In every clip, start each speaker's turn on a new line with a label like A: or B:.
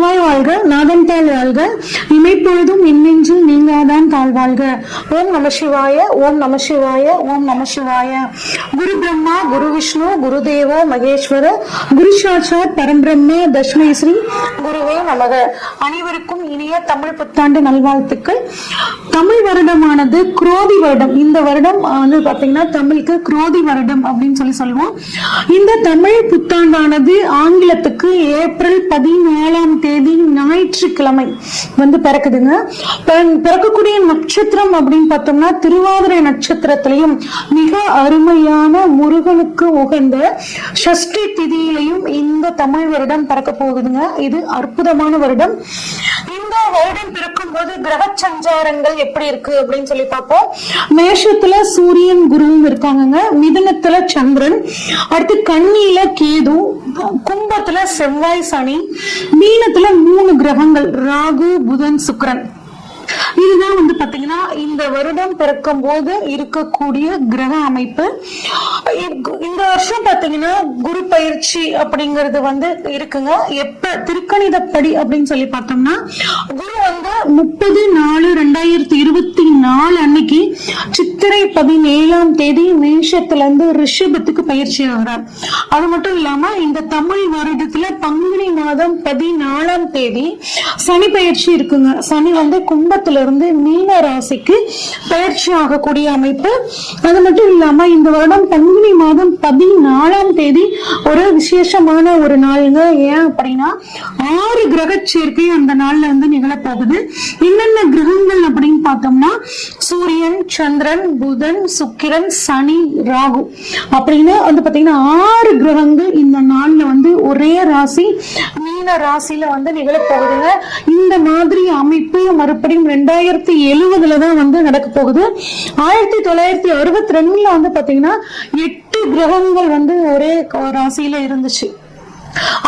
A: நமச்சிவாய் வாழ்க, நாதன் தாழ் வாழ்க, இமைப்பொழுதும் இன்னெஞ்சில் நீங்காதான் தாழ்வாழ்க. ஓம் நம சிவாய, ஓம் நம சிவாய, ஓம் நம சிவாய. குரு பிரம்மா, குரு விஷ்ணு, குரு தேவோ மகேஸ்வர, குரு சாட்சாத் பரம்பிரம்ம தஸ்மை ஸ்ரீ குருவே நமக. அனைவருக்கும் இனிய தமிழ் புத்தாண்டு நல்வாழ்த்துக்கள். தமிழ் வருடமானது குரோதி வருடம். இந்த வருடம் வந்து பாத்தீங்கன்னா தமிழுக்கு குரோதி வருடம் அப்படின்னு சொல்லுவோம். இந்த தமிழ் புத்தாண்டானது ஆங்கிலத்துக்கு ஏப்ரல் 14ஆம் தேதி ஞாயிற்றுக்கிழமை வந்து பிறக்குதுங்க. பிறக்கக்கூடிய நட்சத்திரம் அப்படின்னு பார்த்தோம்னா திருவாதிரை நட்சத்திரத்திலையும் மிக அருமையான முருகனுக்கு உகந்த சஷ்டி திதியிலையும் இந்த தமிழ் வருடம் பிறக்க போகுதுங்க. இது அற்புதமான வருடம். இந்த வருடம் பிறக்கும் போது கிரக சஞ்சாரங்கள் எப்படி இருக்கு அப்படின்னு சொல்லி பார்ப்போம். மேஷத்துல சூரியன் குருவும் இருக்காங்க, மிதுனத்துல சந்திரன், அடுத்து கன்னியில கேது, கும்பத்துல செவ்வாய் சனி, மீனத்துல 3 கிரகங்கள் ராகு புதன் சுக்கிரன். இதுதான் வந்து பாத்தீங்கன்னா இந்த வருடம் பிறக்கும் போது இருக்கக்கூடிய கிரக அமைப்பு. இந்த வருஷம் பாத்தீங்கன்னா குரு பயிற்சி அப்படிங்கிறது வந்து இருக்குங்க. எப்ப திருக்கணிதப்படி அப்படின்னு சொல்லி பார்த்தோம்னா குரு வந்து 30/4/2024 அன்னைக்கு சித்திரை 17ஆம் தேதி மேஷத்துல இருந்து ரிஷபத்துக்கு பயிற்சி ஆகிறார். அது மட்டும் இல்லாம இந்த தமிழ் வருடத்துல பங்குனி மாதம் 14ஆம் தேதி சனி பயிற்சி இருக்குங்க. சனி வந்து கும்பத்துல இருந்து மீன ராசிக்கு பயிற்சி ஆகக்கூடிய அமைப்பு. அது மட்டும் இல்லாம இந்த வருடம் பங்குனி மாதம் 14ஆம் தேதி ஒரு விசேஷமான ஒரு நாளுங்க. ஏன் அப்படின்னா 6 கிரக சேர்க்கை அந்த நாள்ல வந்து நிகழப்போகுது. என்னென்ன கிரகங்கள் அப்படின்னு பார்த்தோம்னா சூரியன், சந்திரன், புதன், சுக்கிரன், சனி, ராகு அப்படின்னு வந்து பாத்தீங்கன்னா 6 கிரகங்கள் இந்த நாள்ல வந்து ஒரே ராசி மீன ராசியில வந்து நிகழப்போகுதுங்க. இந்த மாதிரி அமைப்பு மறுபடியும் 2070 தான் வந்து நடக்க போகுது. 1962 வந்து பாத்தீங்கன்னா 8 கிரகங்கள் வந்து ஒரே ராசியில இருந்துச்சு.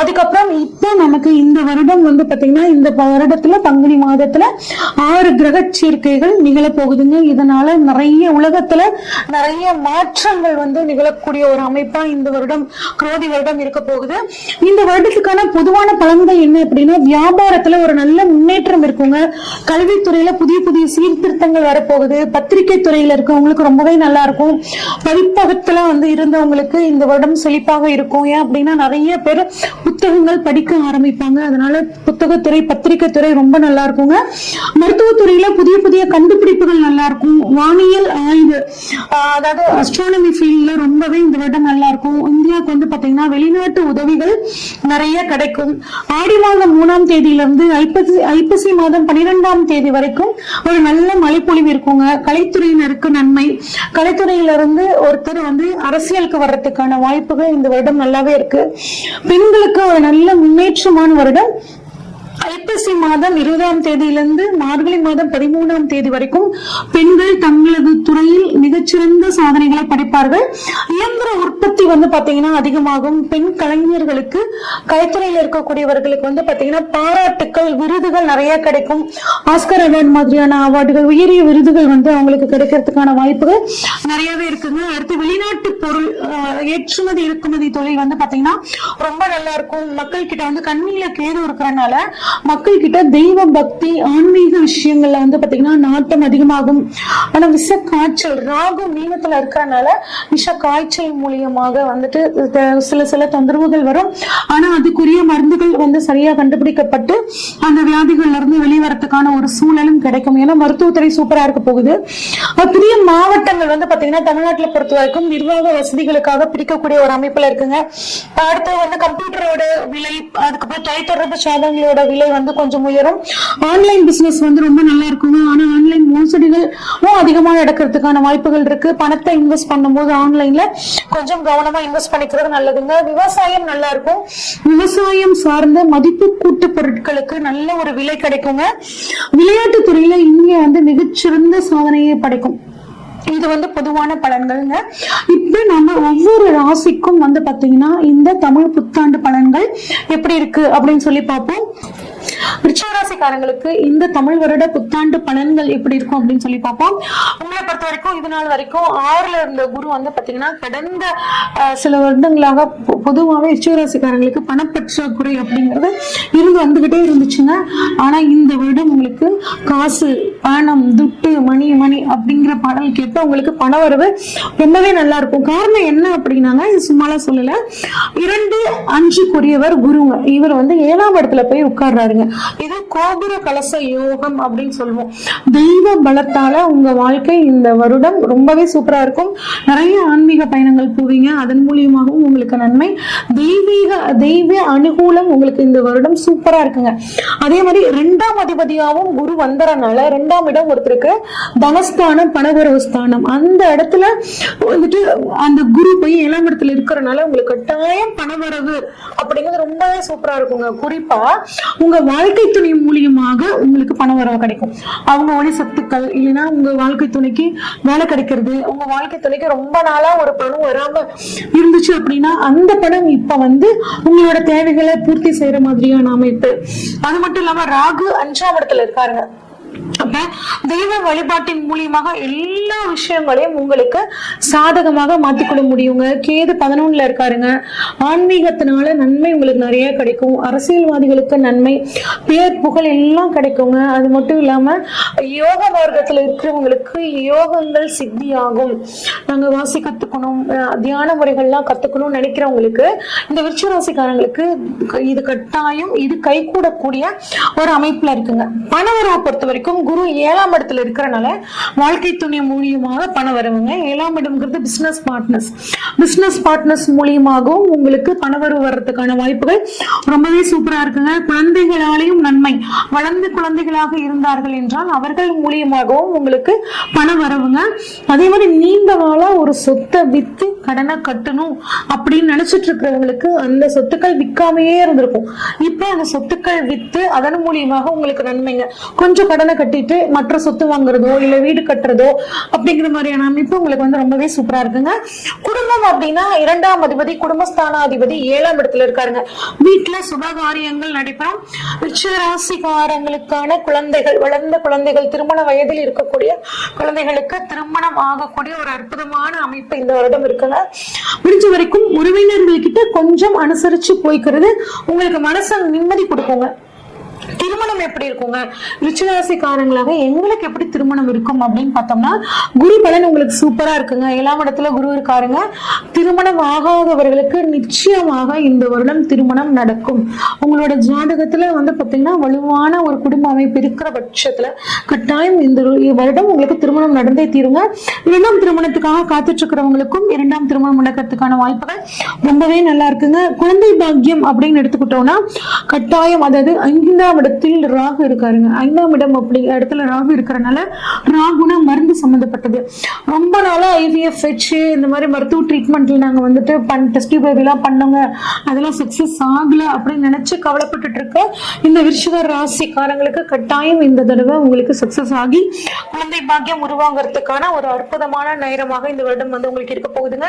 A: அதுக்கப்புறம் இப்ப நமக்கு இந்த வருடம் வந்து பாத்தீங்கன்னா இந்த வருடத்துல பங்குனி மாதத்துல 6 கிரக சேர்க்கைகள் நிகழ போகுதுங்க. இதனால நிறைய உலகத்துல நிறைய மாற்றங்கள் வந்து நிகழக்கூடிய ஒரு அமைப்பா இந்த வருடம் குரோதி வருடம் இருக்க போகுது. இந்த வருடத்துக்கான பொதுவான பலன்கள் என்ன அப்படின்னா வியாபாரத்துல ஒரு நல்ல முன்னேற்றம் இருக்குங்க. கல்வித்துறையில புதிய புதிய சீர்திருத்தங்கள் வரப்போகுது. பத்திரிகை துறையில இருக்கவங்களுக்கு ரொம்பவே நல்லா இருக்கும். பதிப்பகத்துல வந்து இருந்தவங்களுக்கு இந்த வருடம் செழிப்பாக இருக்கும். ஏன் அப்படின்னா நிறைய பேர் புத்தகங்கள் படிக்க ஆரம்பிப்பாங்க. அதனால புத்தகத்துறை பத்திரிகை துறை ரொம்ப நல்லா இருக்குங்க. மருத்துவத்துறையில புதிய புதிய கண்டுபிடிப்புகள் நல்லா இருக்கும். வானியல் ஆய்வு அதாவது அஸ்ட்ரானமி ஃபீல்ட்ல ரொம்பவே இந்த வருடம் நல்லா இருக்கும். இந்தியாவுக்கு வந்து பாத்தீங்கன்னா வெளிநாட்டு உதவிகள் நிறைய கிடைக்கும். ஆடி மாதம் 3ஆம் தேதியிலிருந்து ஐப்பசி மாதம் 12ஆம் தேதி வரைக்கும் ஒரு நல்ல மழைப்பொழிவு இருக்குங்க. கலைத்துறையினருக்கு நன்மை. கலைத்துறையிலிருந்து ஒருத்தர் வந்து அரசியலுக்கு வர்றதுக்கான வாய்ப்புகள் இந்த வருடம் நல்லாவே இருக்கு. பெண்களுக்கு ஒரு நல்ல முன்னேற்றமான வருடம். ஐப்பசி மாதம் 20ஆம் தேதியிலிருந்து மார்கழி மாதம் 13ஆம் தேதி வரைக்கும் பெண்கள் தங்களது துறையில் மிகச்சிறந்த சாதனைகளை படைப்பார்கள். இயந்திர உற்பத்தி வந்து பாத்தீங்கன்னா அதிகமாகும். பெண் கலைஞர்களுக்கு கைத்துறையில் இருக்கக்கூடியவர்களுக்கு வந்து பாத்தீங்கன்னா பாராட்டுக்கள் விருதுகள் நிறைய கிடைக்கும். ஆஸ்கர் அவார்டு மாதிரியான அவார்டுகள் உயரிய விருதுகள் வந்து அவங்களுக்கு கிடைக்கிறதுக்கான வாய்ப்புகள் நிறையவே இருக்குங்க. அடுத்து வெளிநாட்டு பொருள் ஏற்றுமதி இறக்குமதி தொழில் வந்து பாத்தீங்கன்னா ரொம்ப நல்லா இருக்கும். மக்கள் கிட்ட வந்து கண்ணில கேது இருக்கிறனால மக்கள் கிட்ட தெய்வ பக்தி ஆன்மீக விஷயங்கள்ல வந்து பாத்தீங்கன்னா நாட்டம் அதிகமாகும். ஆனா விஷ காய்ச்சல் ராகு மீனத்துல இருக்கிறனால விஷ காய்ச்சல் மூலியமாக வந்துட்டு சில தொந்தரவுகள் வரும். ஆனா அதுக்குரிய மருந்துகள் வந்து சரியா கண்டுபிடிக்கப்பட்டு அந்த வியாதிகள்ல இருந்து வெளிவரத்துக்கான ஒரு சூழலும் கிடைக்கும். ஏன்னா மருத்துவத்துறை சூப்பரா இருக்க போகுது. புதிய மாவட்டங்கள் வந்து பாத்தீங்கன்னா தமிழ்நாட்டில் பொறுத்த வரைக்கும் நிர்வாக வசதிகளுக்காக பிரிக்கக்கூடிய ஒரு அமைப்புல இருக்குங்க. அடுத்து வந்து கம்ப்யூட்டரோட விலை, அதுக்கப்புறம் தொலைத்தொடர்பு சாதனங்களோட விலை வந்து கொஞ்சம் உயரும். ஆன்லைன் பிசினஸ் வந்து ரொம்ப நல்லா இருக்குங்க. ஆனா ஆன்லைன் மோசடிகளும் அதிகமா நடக்கிறதுக்கான வாய்ப்புகள் இருக்கு. பணத்தை இன்வெஸ்ட் பண்ணும்போது ஆன்லைன்ல கொஞ்சம் கவனமா இன்வெஸ்ட் பண்ணிக்கிறது நல்லதுங்க. விவசாயம் நல்லா இருக்கும். விவசாயம் சார்ந்த மதிப்பு கூட்டு பொருட்களுக்கு நல்ல ஒரு விலை கிடைக்குங்க. விளையாட்டு துறையில இந்தியா வந்து மிகச்சிறந்த சாதனையை படைக்கும். இது வந்து பொதுவான பலன்கள்ங்க. இப்ப நம்ம ஒவ்வொரு ராசிக்கும் வந்து பாத்தீங்கன்னா இந்த தமிழ் புத்தாண்டு பலன்கள் எப்படி இருக்கு அப்படின்னு சொல்லி பார்ப்போம். விருச்சிகராசிக்காரங்களுக்கு இந்த தமிழ் வருட புத்தாண்டு பலன்கள் எப்படி இருக்கும் அப்படின்னு சொல்லி பார்ப்போம். உங்களை பொறுத்த வரைக்கும் இது நாள் வரைக்கும் 6ல இருந்த குரு வந்து பாத்தீங்கன்னா கடந்த சில வருடங்களாக பொதுவாகவே விருச்சிகராசிக்காரங்களுக்கு பணப்பற்றாக்குறை அப்படிங்கிறது வந்துகிட்டே இருந்துச்சுங்க. ஆனா இந்த வருடம் உங்களுக்கு காசு, பணம், துட்டு, மணி மணி அப்படிங்கிற பாடல் கேட்டு உங்களுக்கு பண வரவு ரொம்பவே நல்லா இருக்கும். காரணம் என்ன அப்படின்னாங்க, இது சும்மாலாம் சொல்லல, 2-5 குருங்க. இவர் வந்து 7ஆம் இடத்துல போய் உட்கார்றாருங்க. இது கோபுர கலச யோகம் அப்படின்னு சொல்லுவோம். தெய்வ பலத்தால உங்க வாழ்க்கை இந்த வருடம் ரொம்பவே சூப்பரா இருக்கும். நிறைய ஆன்மீக பயணங்கள் போவீங்க. அதன் மூலியமாகவும் உங்களுக்கு நன்மை, தெய்வ அனுகூலம் உங்களுக்கு இந்த வருடம் சூப்பரா இருக்குங்க. அதே மாதிரி 2ஆம் அதிபதியாகவும் குரு வந்தறனால 2ஆம் இடம் ஒருத்தருக்கு தனஸ்தானம், பணவரவு ஸ்தானம். அந்த இடத்துல வந்துட்டு அந்த குரு போய் 7ஆம் இடத்துல இருக்கிறனால உங்களுக்கு கட்டாயம் பணவரவு அப்படிங்கிறது ரொம்பவே சூப்பரா இருக்குங்க. குறிப்பா உங்க வாழ்க்கை துணை மூலியமாக உங்களுக்கு பணவரவு கிடைக்கும். அவங்க ஒளி சத்துக்கள் இல்லைன்னா உங்க வாழ்க்கை துணைக்கு வேலை கிடைக்கிறது, உங்க வாழ்க்கை துணைக்கு ரொம்ப நாளா ஒரு பணம் வராம இருந்துச்சு அப்படின்னா அந்த பணம் இப்ப வந்து உங்களோட தேவைகளை பூர்த்தி செய்யற மாதிரியான அமைப்பு. அது மட்டும் இல்லாம ராகு 5ஆம் இடத்துல இருக்காருங்க. அப்ப தெய்வ வழிபாட்டின் மூலியமாக எல்லா விஷயங்களையும் உங்களுக்கு சாதகமாக மாத்திக்கொள்ள முடியுங்க. கேது 11ல இருக்காருங்க. ஆன்மீகத்தினால நன்மை உங்களுக்கு நிறைய கிடைக்கும். அரசியல்வாதிகளுக்கு நன்மை, பேர் புகழ் எல்லாம் கிடைக்குங்க. அது மட்டும் இல்லாம யோக மார்க்கத்துல இருக்கிறவங்களுக்கு யோகங்கள் சித்தியாகும். நாங்க வாசி கத்துக்கணும், தியான முறைகள்லாம் கத்துக்கணும்னு நினைக்கிறவங்களுக்கு, இந்த விருச்சிகராசிக்காரங்களுக்கு இது கட்டாயம், இது கைகூடக்கூடிய ஒரு அமைப்புல இருக்குங்க. பணவரவை பொறுத்த வரைக்கும் குரு 7ஆம் இடத்துல இருக்கிறனால வாழ்க்கை துணை மூலியமாக பண வரவுங்க. 7ஆம் இடம்ங்கிறது பிசினஸ் பார்ட்னர்ஸ் மூலியமாகவும் உங்களுக்கு பணவரவு வர்றதுக்கான வாய்ப்புகள் ரொம்பவே சூப்பரா இருக்குங்க. குழந்தைகளாலேயும் நன்மை. வளர்ந்த குழந்தைகளாக இருந்தார்கள் என்றால் அவர்கள் மூலியமாகவும் உங்களுக்கு பண வரவுங்க. அதே மாதிரி நீண்ட நாளா ஒரு சொத்தை வித்து கடனை கட்டணும் அப்படின்னு நினைச்சிட்டு இருக்கிறவங்களுக்கு அந்த சொத்துக்கள் விற்காமையே இருந்திருக்கும். இப்ப அந்த சொத்துக்கள் வித்து அதன் மூலியமாக உங்களுக்கு நன்மைங்க. கொஞ்சம் கடனை கட்டிட்டு மற்ற சொத்து வாங்குறதோ இல்ல வீடு கட்டுறதோ அப்படிங்கிற மாதிரியான அமைப்பு உங்களுக்கு வந்து ரொம்பவே சூப்பரா இருக்குங்க. குடும்பம் அப்படின்னா 2ஆம் அதிபதி குடும்பஸ்தானாதிபதி 7ஆம் இடத்துல இருக்காருங்க. வீட்டுல சுபகாரியங்கள் நடைபெறும். விருச்சிகராசிக்காரங்களுக்கான குழந்தைகள், வளர்ந்த குழந்தைகள், திருமண வயதில் இருக்கக்கூடிய குழந்தைகளுக்கு திருமணம் ஆகக்கூடிய ஒரு அற்புதமான அமைப்பு இந்த வருடம் இருக்குங்க. முடிஞ்ச வரைக்கும் உறவினர்கள் கிட்ட கொஞ்சம் அனுசரிச்சு போய்க்கிறது உங்களுக்கு மனசு நிம்மதி கொடுக்குங்க. திருமணம் எப்படி இருக்குங்க, விருச்சிகராசிக்காரங்களாக எங்களுக்கு எப்படி திருமணம் இருக்கும் அப்படின்னு பார்த்தோம்னா, குரு பலன் உங்களுக்கு சூப்பரா இருக்குங்க. 7ஆம் இடத்துல குரு இருக்காருங்க. திருமணம் ஆகாதவர்களுக்கு நிச்சயமாக இந்த வருடம் திருமணம் நடக்கும். உங்களோட ஜாதகத்துல வந்து பாத்தீங்கன்னா வலுவான ஒரு குடும்ப அமைப்பு இருக்கிற பட்சத்துல கட்டாயம் இந்த வருடம் உங்களுக்கு திருமணம் நடந்தே தீருங்க. 2ஆம் திருமணத்துக்காக காத்துட்டு இருக்கிறவங்களுக்கும் 2ஆம் திருமணம் நடக்கிறதுக்கான வாய்ப்புகள் ரொம்பவே நல்லா இருக்குங்க. குழந்தை பாக்கியம் அப்படின்னு எடுத்துக்கிட்டோம்னா கட்டாயம், அதாவது 5ஆம் இடத்தில் ராகு இருக்காருங்க. 5ஆம் இடம் அப்படி இடத்துல ராகு இருக்கிறனால ராகுனா மருந்து சம்பந்தப்பட்டது. ரொம்ப நாளா IVF வச்சு இந்த மாதிரி மருத்துவ ட்ரீட்மெண்ட்ல நாங்க வந்துட்டு டெஸ்ட் பேபி எல்லாம் பண்ணோங்க, அதெல்லாம் சக்சஸ் ஆகல அப்படின்னு நினைச்சு கவலைப்பட்டுட்டு இருக்க இந்த விருச்சிக ராசிக்காரங்களுக்கு கட்டாயம் இந்த தடவை உங்களுக்கு சக்சஸ் ஆகி குழந்தை பாக்கியம் உருவாங்கிறதுக்கான ஒரு அற்புதமான நேரமாக இந்த வருடம் வந்து உங்களுக்கு இருக்க போகுதுங்க.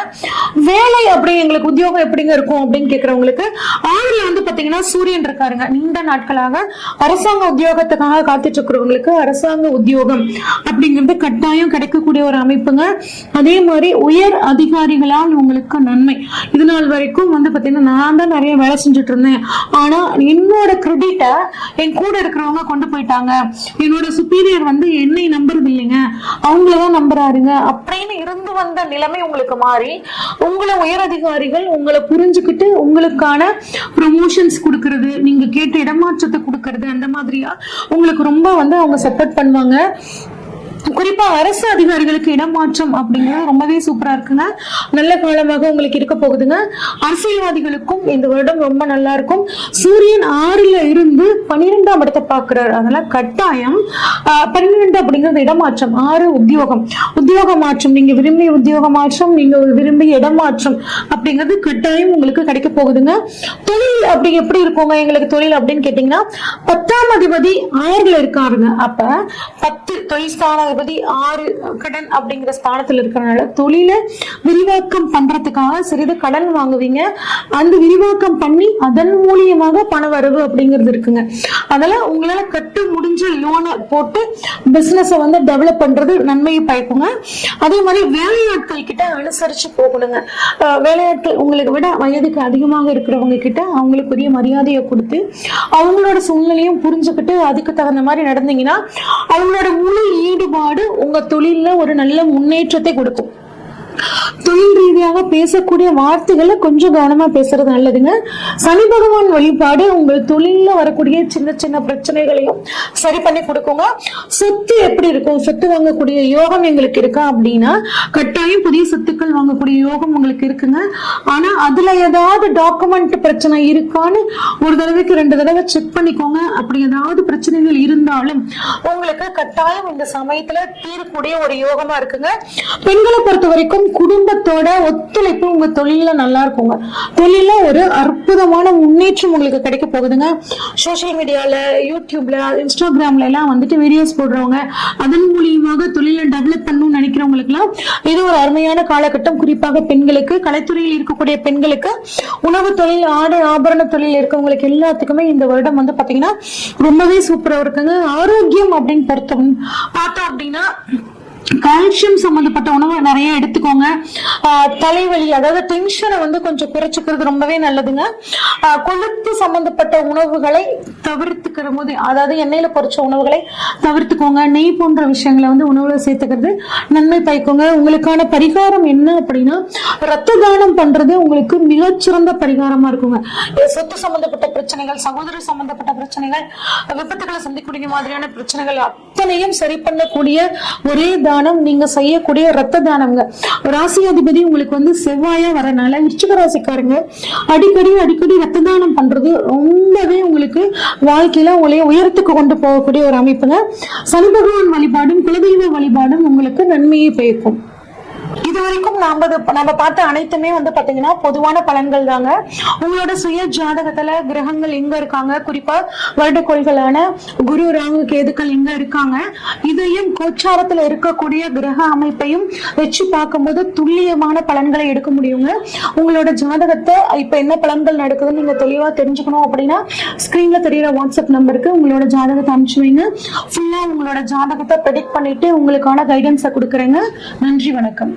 A: வேலை அப்படி எங்களுக்கு உத்தியோகம் எப்படிங்க இருக்கும் அப்படின்னு கேட்கறவங்களுக்கு 6ல வந்து பாத்தீங்கன்னா சூரியன் இருக்காருங்க. நீண்ட நாட்களாக அரசாங்க உத்தியோகத்துக்காக காத்துட்டு இருக்கிறவங்களுக்கு அரசாங்க உத்தியோகம் அப்படிங்கிறது கட்டாயம் கிடைக்கக்கூடிய ஒரு அமைப்புங்க. அதே மாதிரி உயர் அதிகாரிகளால் உங்களுக்கு நன்மை. இது நாள் வரைக்கும் வந்து பாத்தீங்கன்னா நான் தான் நிறைய வேலை செஞ்சுட்டு இருந்தேன், ஆனா என்னோட கிரெடிட்டை என் கூட இருக்கிறவங்க கொண்டு போயிட்டாங்க, என்னோட சுப்பீரியர் வந்து என்னை நம்புறது இல்லைங்க, அவங்களதான் நம்புறாருங்க அப்படின்னு இருந்து வந்த நிலைமை உங்களுக்கு மாறி உங்களை உயர் அதிகாரிகள் உங்களை புரிஞ்சுக்கிட்டு உங்களுக்கான ப்ரமோஷன்ஸ் கொடுக்கறது, நீங்க கேட்ட இடமாற்றத்தை கொடுக்கறது, அந்த மாதிரியா உங்களுக்கு ரொம்ப வந்து அவங்க சப்போர்ட் பண்ணுவாங்க. குறிப்பா அரசு அதிகாரிகளுக்கு இடமாற்றம் அப்படிங்கிறது ரொம்பவே சூப்பரா இருக்குங்க. நல்ல காலமாக உங்களுக்கு இருக்க போகுதுங்க. அரசியல்வாதிகளுக்கும் இந்த வருடம் ரொம்ப நல்லா இருக்கும். சூரியன் 6ல இருந்து 12ஆம் இடத்தை பாக்குறாரு. அதனால கட்டாயம் 12 அப்படிங்கிறது இடமாற்றம். 6 உத்தியோக மாற்றம், நீங்க விரும்பிய உத்தியோக மாற்றம், நீங்க விரும்பிய இடமாற்றம் அப்படிங்கிறது கட்டாயம் உங்களுக்கு கிடைக்க போகுதுங்க. தொழில் அப்படி எப்படி இருக்குங்க எங்களுக்கு தொழில் அப்படின்னு கேட்டீங்கன்னா 10ஆம் அதிபதி 6ல இருக்காருங்க. அப்ப 10 தொழில் ஸ்தான 6 கடன் அப்படிங்கிற ஸ்தானத்துல இருக்கிறனால தொழில விரிவாக்கம் பண்றதுக்காக சிறிது கடன் வாங்குவீங்க. அந்த விரிவாக்கம் பண்ணி அதன் மூலியமாக மூலியமாக பண வரவு அப்படிங்கிறது இருக்குங்க. அதனால உங்களால கட்டு முடிஞ்ச லோனை போட்டு பிசினஸ் வந்து டெவலப் பண்றது நன்மையை பயக்குங்க. அதே மாதிரி வேலையாட்கள் கிட்ட அனுசரிச்சு போகணுங்க. வேலையாட்கள் உங்களுக்கு விட வயதுக்கு அதிகமாக இருக்கிறவங்க கிட்ட அவங்களுக்குரிய மரியாதையை கொடுத்து அவங்களோட சூழ்நிலையும் புரிஞ்சுக்கிட்டு அதுக்கு தகுந்த மாதிரி நடந்தீங்கன்னா அவங்களோட முழு ஈடுபாடு உங்க தொழில்ல ஒரு நல்ல முன்னேற்றத்தை கொடுக்கும். தொழில் ரீதியாக பேசக்கூடிய வார்த்தைகளை கொஞ்சம் கவனமா பேசுறது நல்லதுங்க. சனி பகவான் வழிபாடு உங்கள் தொழில வரக்கூடிய சின்ன சின்ன பிரச்சனைகளையும் சரி பண்ணி கொடுக்குங்க. சொத்து எப்படி இருக்கும், சொத்து வாங்கக்கூடிய யோகம் எங்களுக்கு இருக்கா அப்படின்னா கட்டாயம் புதிய சொத்துக்கள் வாங்கக்கூடிய யோகம் உங்களுக்கு இருக்குங்க. ஆனா அதுல ஏதாவது டாக்குமெண்ட் பிரச்சனை இருக்கான்னு ஒரு தடவைக்கு 2 தடவை செக் பண்ணிக்கோங்க. அப்படி ஏதாவது பிரச்சனைகள் இருந்தாலும் உங்களுக்கு கட்டாயம் இந்த சமயத்துல தீரக்கூடிய ஒரு யோகமா இருக்குங்க. பெண்களை பொறுத்த வரைக்கும் குடும்பத்தோட ஒத்துழைப்பு உங்க தொழில நல்லா இருக்குங்க. தொழில ஒரு அற்புதமான முன்னேற்றம் உங்களுக்கு கிடைக்க போகுதுங்க. சோசியல் மீடியால, யூடியூப்ல, இன்ஸ்டாகிராம்ல எல்லாம் வந்துட்டு வீடியோஸ் போடுறவங்க, அதன் மூலியமாக தொழில டெவலப் பண்ணணும்னு நினைக்கிறவங்களுக்கு எல்லாம் இது ஒரு அருமையான காலகட்டம். குறிப்பாக பெண்களுக்கு, கலைத்துறையில் இருக்கக்கூடிய பெண்களுக்கு, உணவு தொழில், ஆடை ஆபரண தொழில் இருக்கவங்களுக்கு எல்லாத்துக்குமே இந்த வருடம் வந்து பாத்தீங்கன்னா ரொம்பவே சூப்பரா இருக்குங்க. ஆரோக்கியம் அப்படின்னு பார்த்தோம் அப்படின்னா கால்சியம் சம்பந்தப்பட்ட உணவு நிறைய எடுத்துக்கோங்க. தலைவலி, அதாவது டென்ஷனை வந்து கொஞ்சம் குறைச்சிக்கிறது ரொம்பவே நல்லதுங்க. கொழுப்பு சம்பந்தப்பட்ட உணவுகளை தவிர்த்துக்கிற போது, அதாவது எண்ணெயில பொரிச்ச உணவுகளை தவிர்த்துக்கோங்க. நெய் போன்ற விஷயங்களை வந்து உணவுல சேர்த்துக்கிறது நன்மை பயக்குங்க. உங்களுக்கான பரிகாரம் என்ன அப்படின்னா ரத்த தானம் பண்றது உங்களுக்கு மிகச்சிறந்த பரிகாரமா இருக்குங்க. சொத்து சம்பந்தப்பட்ட பிரச்சனைகள், சகோதர சம்பந்தப்பட்ட பிரச்சனைகள், விபத்துகளை சந்திக்கக்கூடிய மாதிரியான பிரச்சனைகள் அத்தனையும் சரி பண்ணக்கூடிய ஒரே தானம் நீங்க செய்யக்கூடிய ரத்த தானம்ங்க. ராசி அதிபதி உங்களுக்கு வந்து செவ்வாயா வரனால விருச்சிக ராசிக்காரங்க அடிக்கடி ரத்த தானம் பண்றது ரொம்பவே உங்களுக்கு வாழ்க்கையில உங்களைய உயரத்துக்கு கொண்டு போகக்கூடிய ஒரு அமைப்புங்க. சனி பகவான் வழிபாடும் குலதெய்வ வழிபாடும் உங்களுக்கு நன்மையை பயக்கும். இதுவரைக்கும் நம்ம பார்த்த அனைத்துமே வந்து பாத்தீங்கன்னா பொதுவான பலன்கள் தாங்க. உங்களோட சுய ஜாதகத்துல கிரகங்கள் எங்க இருக்காங்க, குறிப்பா வருடக்கோள்களான குரு, ராகு, கேதுக்கள் எங்க இருக்காங்க, இதையும் கோச்சாரத்துல இருக்கக்கூடிய கிரக அமைப்பையும் வச்சு பார்க்கும்போது துல்லியமான பலன்களை எடுக்க முடியுங்க. உங்களோட ஜாதகத்தை இப்ப என்ன பலன்கள் நடக்குதுன்னு நீங்க தெளிவா தெரிஞ்சுக்கணும் அப்படின்னா ஸ்கிரீன்ல தெரியற வாட்ஸ்அப் நம்பருக்கு உங்களோட ஜாதகத்தை அனுப்பிச்சு வைங்க. ஃபுல்லா உங்களோட ஜாதகத்தை ப்ரெடிக்ட் பண்ணிட்டு உங்களுக்கான கைடன்ஸை கொடுக்குறேங்க. நன்றி, வணக்கம்.